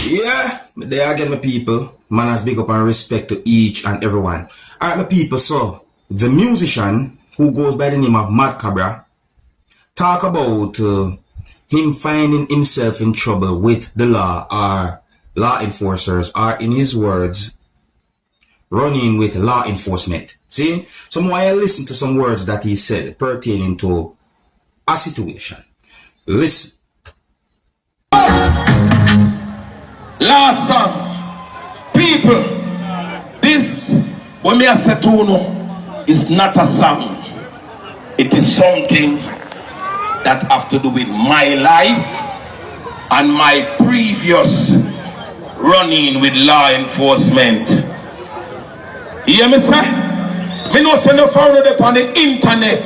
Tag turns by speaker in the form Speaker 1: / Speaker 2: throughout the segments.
Speaker 1: Yeah, there again, my people. Manners, big up and respect to each and everyone. Alright, my people, so the musician who goes by the name of Mad Cobra talk about him finding himself in trouble with the law or law enforcers, or in his words, running with law enforcement. See, some more I listen to some words that he said pertaining to a situation. Listen.
Speaker 2: Last song, people, this when me say to you is not a song. It is something that have to do with my life and my previous running with law enforcement. You hear me say? Me no say no found it on the internet.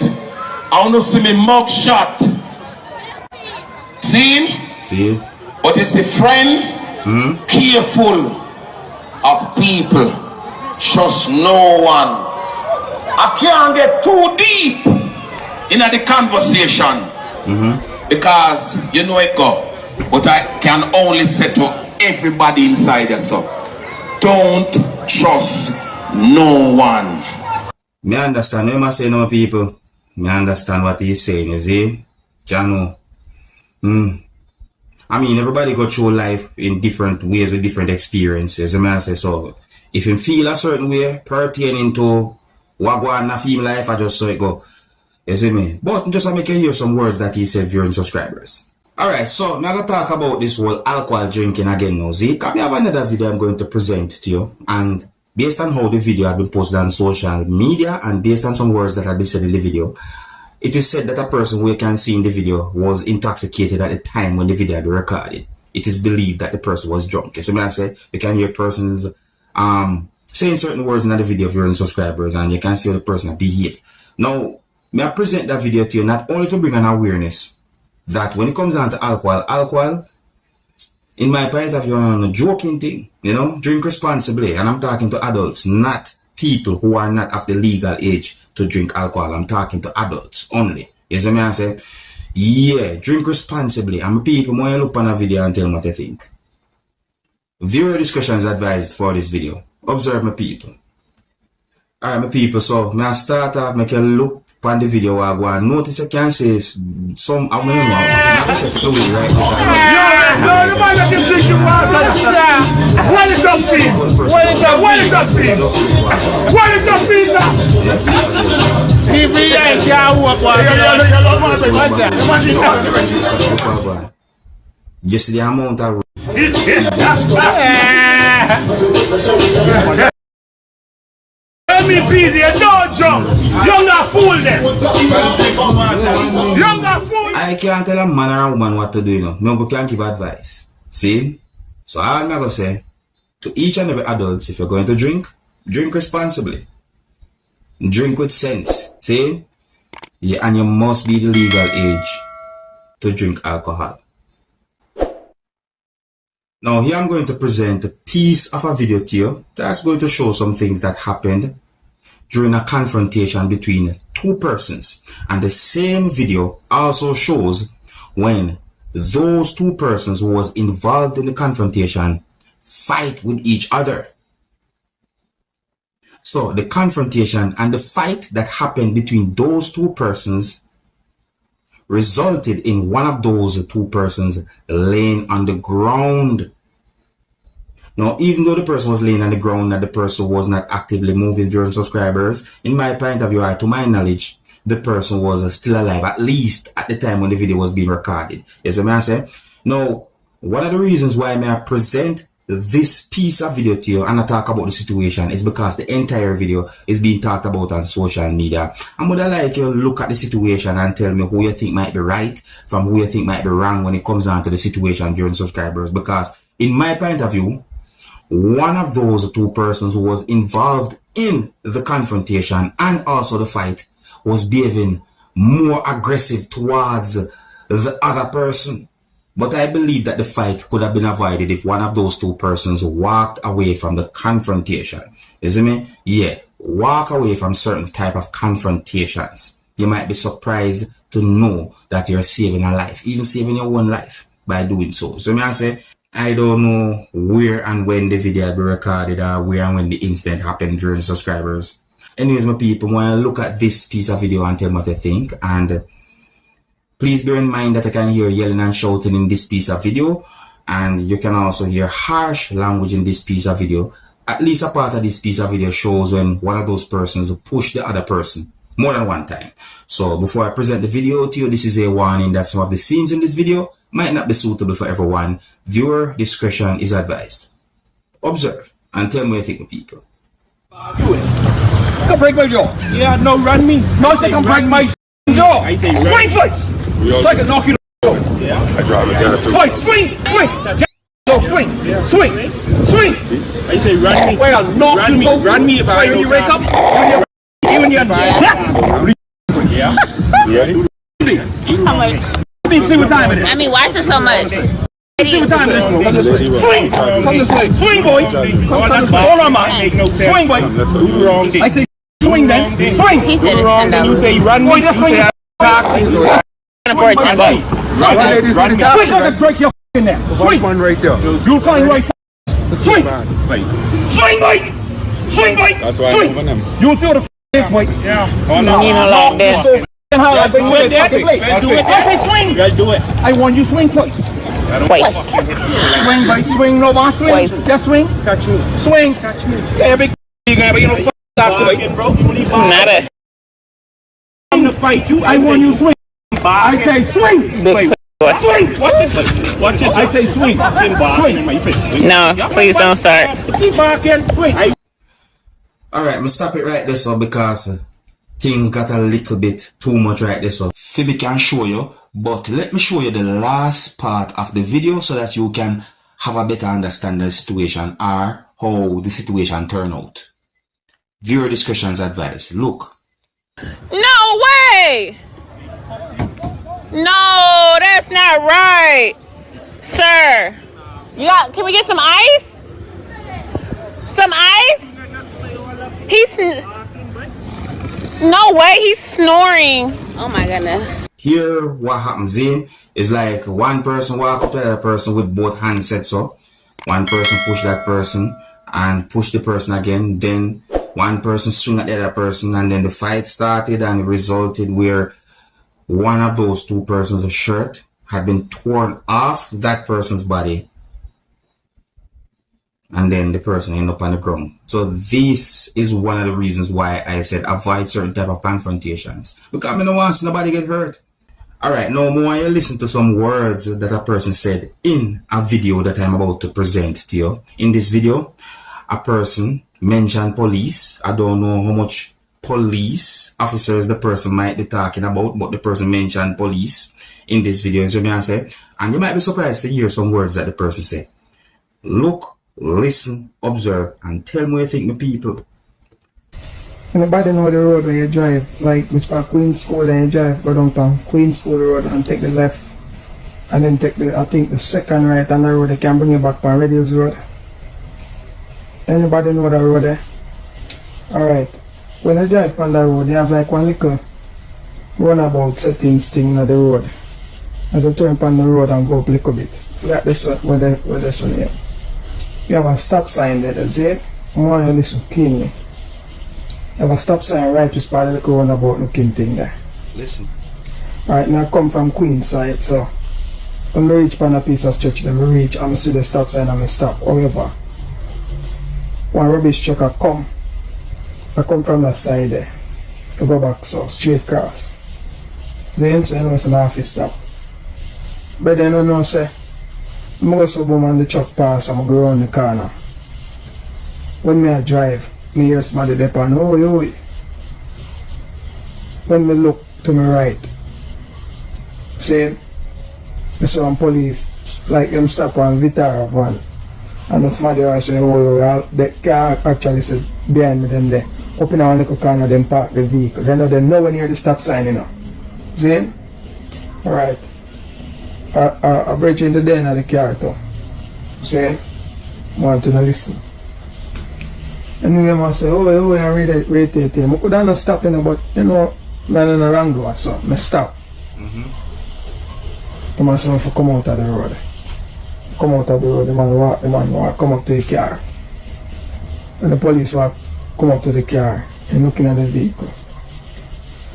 Speaker 2: I want to see me mug shot. See? But it's a friend. Careful of people, trust no one. I can't get too deep in the conversation because you know it go, but I can only say to everybody inside yourself, don't trust no one.
Speaker 1: Me understand what I say, no people. Me understand what he's saying, you see? Jano. I mean, everybody go through life in different ways with different experiences. I say, so if you feel a certain way pertaining to what go on in a film life, I just saw it go. You see me? But just to make you hear some words that he said viewing subscribers. Alright, so now I'm going to talk about this whole alcohol drinking again now. See, because I have another video I'm going to present to you. And based on how the video had been posted on social media and based on some words that had been said in the video, it is said that a person who you can see in the video was intoxicated at the time when the video had been recorded. It is believed that the person was drunk. So when I say you can hear persons saying certain words in the video of your own subscribers and you can see how the person behave. Now, may I present that video to you not only to bring an awareness that when it comes down to alcohol, in my point of view, on a joking thing, you know, drink responsibly. And I'm talking to adults, not people who are not of the legal age to drink alcohol. I'm talking to adults only. You see me I say? Yeah, drink responsibly. And people, when you look on a video and tell me what you think. Viewer discretion is advised for this video. Observe my people. Alright, my people, so may I start off, make you look on the video I go and notice you can say some, I don't know, not just fluid, right?
Speaker 3: No, the man that can drink the water. What is up feed? What is up feed? What is up feed now? People here can't walk water.
Speaker 1: Just the amount of...
Speaker 3: Let me please you, don't jump. You're not fool them. You're not fool.
Speaker 1: I can't tell a man or a woman what to do, you know. No, can't give advice. See? So all I'm going to say, to each and every adult, if you're going to drink, drink responsibly. Drink with sense. See? Yeah, and you must be the legal age to drink alcohol. Now here I'm going to present a piece of a video to you that's going to show some things that happened during a confrontation between two persons. And the same video also shows when those two persons who was involved in the confrontation fight with each other. So the confrontation and the fight that happened between those two persons resulted in one of those two persons laying on the ground. Now, even though the person was laying on the ground and the person was not actively moving during subscribers, in my point of view, to my knowledge, the person was still alive, at least at the time when the video was being recorded. Yes, what I say? Now, one of the reasons why I present this piece of video to you and I talk about the situation is because the entire video is being talked about on social media. And would I like you to look at the situation and tell me who you think might be right from who you think might be wrong when it comes down to the situation during subscribers. Because in my point of view, one of those two persons who was involved in the confrontation and also the fight was behaving more aggressive towards the other person. But I believe that the fight could have been avoided if one of those two persons walked away from the confrontation. You see me? Yeah, walk away from certain type of confrontations. You might be surprised to know that you're saving a life, even saving your own life by doing so. So may I say, I don't know where and when the video will be recorded or where and when the incident happened during subscribers. Anyways, my people, when I look at this piece of video and tell me what you think, and please bear in mind that I can hear yelling and shouting in this piece of video, and you can also hear harsh language in this piece of video. At least a part of this piece of video shows when one of those persons push the other person more than one time. So before I present the video to you, this is a warning that some of the scenes in this video might not be suitable for everyone. Viewer discretion is advised. Observe and tell me what you think, people.
Speaker 3: Do it. Come break my jaw. Yeah, no, run me. No, say come break my jaw. I say swing face. So I can knock you the yeah. I drive it down. Fight, swing, swing. So swing, swing, swing. I say run me. Wait, I'll knock you. Run me if I when you wake up. Even your yeah. Yeah. How much? See what time it is.
Speaker 4: I mean, why is it so much?
Speaker 3: See what time it is. Come this way. Swing. Come this way. Swing, boy. Hold on, man. Swing, boy. I say swing then. Swing.
Speaker 4: He said it's $10.
Speaker 3: You say run. Boy, just swing.
Speaker 4: For $10.
Speaker 3: Quick, I can break your in there. Swing.
Speaker 5: One right there.
Speaker 3: You'll find right. Swing. Swing, boy. Swing, boy.
Speaker 5: That's why I'm moving them.
Speaker 3: You'll feel the this way. Yeah.
Speaker 4: You know, like this.
Speaker 3: I say swing.
Speaker 5: Do it.
Speaker 3: I want you swing twice.
Speaker 4: Twice.
Speaker 3: Swing, by swing, no more swing.
Speaker 4: Twice.
Speaker 3: Just swing. Catch me. Swing. Catch me. Yeah, big. You gonna be no stop today.
Speaker 4: Not a.
Speaker 3: I want you swing. I say swing. Swing. Watch it. Watch it. I say swing. Swing.
Speaker 4: No, please don't start.
Speaker 3: Keep barking. Swing.
Speaker 1: Alright, I'm stop it right there so because things got a little bit too much right there so Phoebe can show you, but let me show you the last part of the video so that you can have a better understanding of the situation or how the situation turned out. Viewer discretion's advised. Look.
Speaker 4: No way! No, that's not right, sir. You got? Can we get some ice? Some ice? He's no way. He's snoring. Oh my goodness.
Speaker 1: Here, what happens in is like one person walk up to the other person with both hands set so. One person push that person and push the person again. Then one person swing at the other person and then the fight started and it resulted where one of those two persons' shirt had been torn off that person's body. And then the person end up on the ground. So this is one of the reasons why I said avoid certain type of confrontations. Because I don't want to see nobody get hurt. Alright, now more you listen to some words that a person said in a video that I'm about to present to you. In this video, a person mentioned police. I don't know how much police officers the person might be talking about, but the person mentioned police in this video. So I say, and you might be surprised to hear some words that the person said. Look, listen, observe, and tell me what you think, my people.
Speaker 6: Anybody know the road where you drive? Like, we start Queen School and you drive, go downtown Queen School Road and take the left. And then take the, I think the second right on the road, they can bring you back on Red Hills Road. Anybody know the road there? Alright. When you drive on the road, you have like one little runabout settings thing on the road. As you turn on the road and go up a little bit. Like this one, where this one here. You have a stop sign there, that's it. I want you to listen keenly. You have a stop sign right just by the little roundabout looking thing there.
Speaker 1: Listen.
Speaker 6: Alright, now I come from Queen's side, so when I reach on a piece of stretch, then I reach and I see the stop sign and I stop. However, one rubbish truck I come from that side there. I go back so straight across. So you know it's an office stop. But then I know say I go so boom and the truck pass and I go around the corner. When I drive, I hear somebody there and oi. When I look to my right, see, I saw some police, like them stop on Vitara van. And the somebody was saying, oh, the car actually said behind me them there. Open a little corner, then park the vehicle. Then they nowhere near the stop sign, you know. See? Alright. I break into the end of the car too. See? I want to listen. And then I say, oh, I read it. I could not stop, you know, but, you know, I'm in the wrong door, so I stop. I say, if I come out of the road. come out of the road, the man walk come up to the car. And the police walk come up to the car and looking at the vehicle.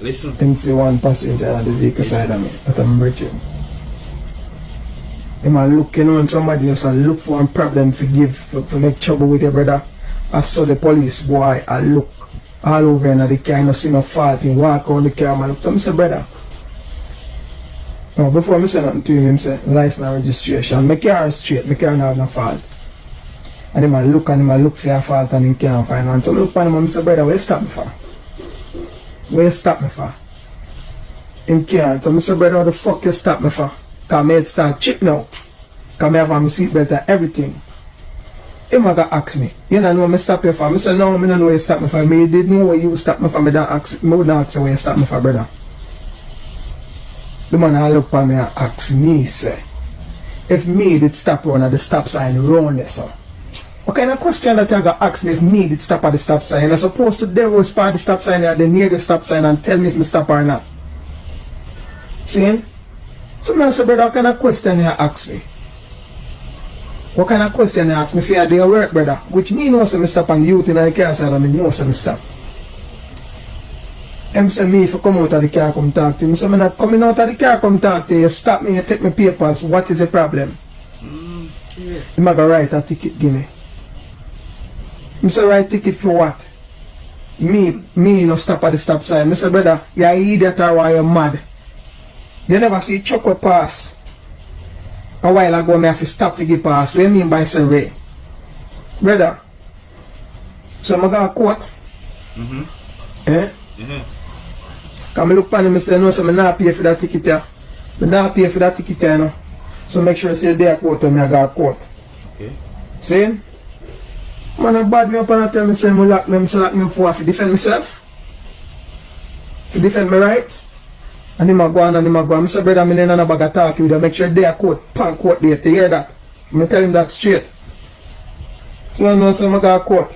Speaker 1: Listen.
Speaker 6: Him see one passenger at the vehicle side of me that I'm bridging. Him a look, you know, and somebody just a look for a problem for make trouble with your brother. I saw the police boy, I look all over and the car, I see no fault, he walk on the car, man. So I say, brother. No, before I say nothing to him, say, license and registration. My car is straight, my car not have no fault. And him a look and him a look for a fault and he can't find one. So I look at him and I say, brother, where you stop me for? Where you stop me for? Him can't. So I say, brother, what the fuck you stop me for? Because my head start chip now. Because I have my seatbelt and everything. Him a got ask me, you don't know what I stop you for? I say, no, I don't know where you stop me for. Me did know where you stop me for. I wouldn't ask you where you stop me for, brother. The man I look at me and ask me, say, if me did stop on at the stop sign round there, so. What kind of question that you got ask me if me did stop at the stop sign? I'm supposed to there spot the stop sign at the near the stop sign and tell me if me stop or not. See? So I say, brother, what kind of question you ask me? What kind of question you ask me if you are doing work, brother? Which me know say me stop on youth in the car side and me know say me stop. Him say me if you come out of the car come talk to me. So I'm not coming out of the car come talk to you. You stop me, you take my papers. What is the problem? Yeah. Him go write a ticket, give me. Him say write ticket for what? Me no stop at the stop sign. I say, brother, you are idiot or why you mad? You never see truck will pass. A while ago, I have to stop to give pass. What do you mean by survey? Brother, so I'm going to court. Eh? Because I look at him and say, no, so I'm not pay for that ticket here. I'm not pay for that ticket here, you know. So make sure you say there court when I go to court.
Speaker 1: Okay.
Speaker 6: See? Man, I bad me up and I tell me, say, I'm lock me for to defend myself. To defend my rights. And him a go on and him a go on. I say, brother, I'm in a bag of talk with you. Make sure they are court, pan court there. To hear that. I'm tell him that straight. So I know, so I'm going to court.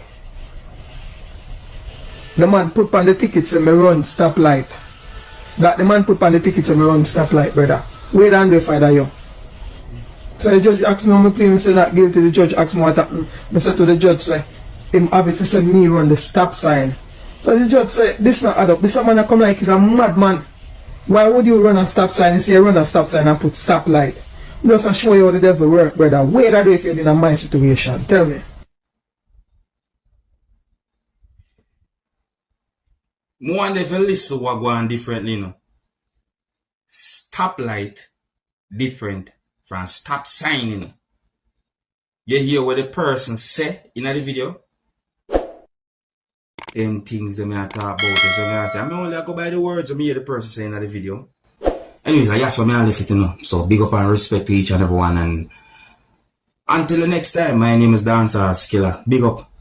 Speaker 6: The man put on the tickets and me run stoplight. That the man put on the tickets and me run stoplight, brother. Wait and wait for that, you. So the judge asked me how me claim, say not guilty. The judge asked me what happened. I said to the judge, say, him have it to say me run the stop sign. So the judge said, this not add up. This man come like he's a madman. Why would you run a stop sign and say run a stop sign and put stop light? Just to show you how the devil work, brother. Where are you if you're in a my situation? Tell me.
Speaker 1: I wonder if you listen what go on differently, you know. Stop light different from stop sign, you know. You hear what the person say in the video? Them things that I talk about. So I say, I only go by the words I hear the person saying in the video. Anyways, I so I left it, you know. So big up and respect to each and everyone. And until the next time, my name is Dancehall Skilla. Big up.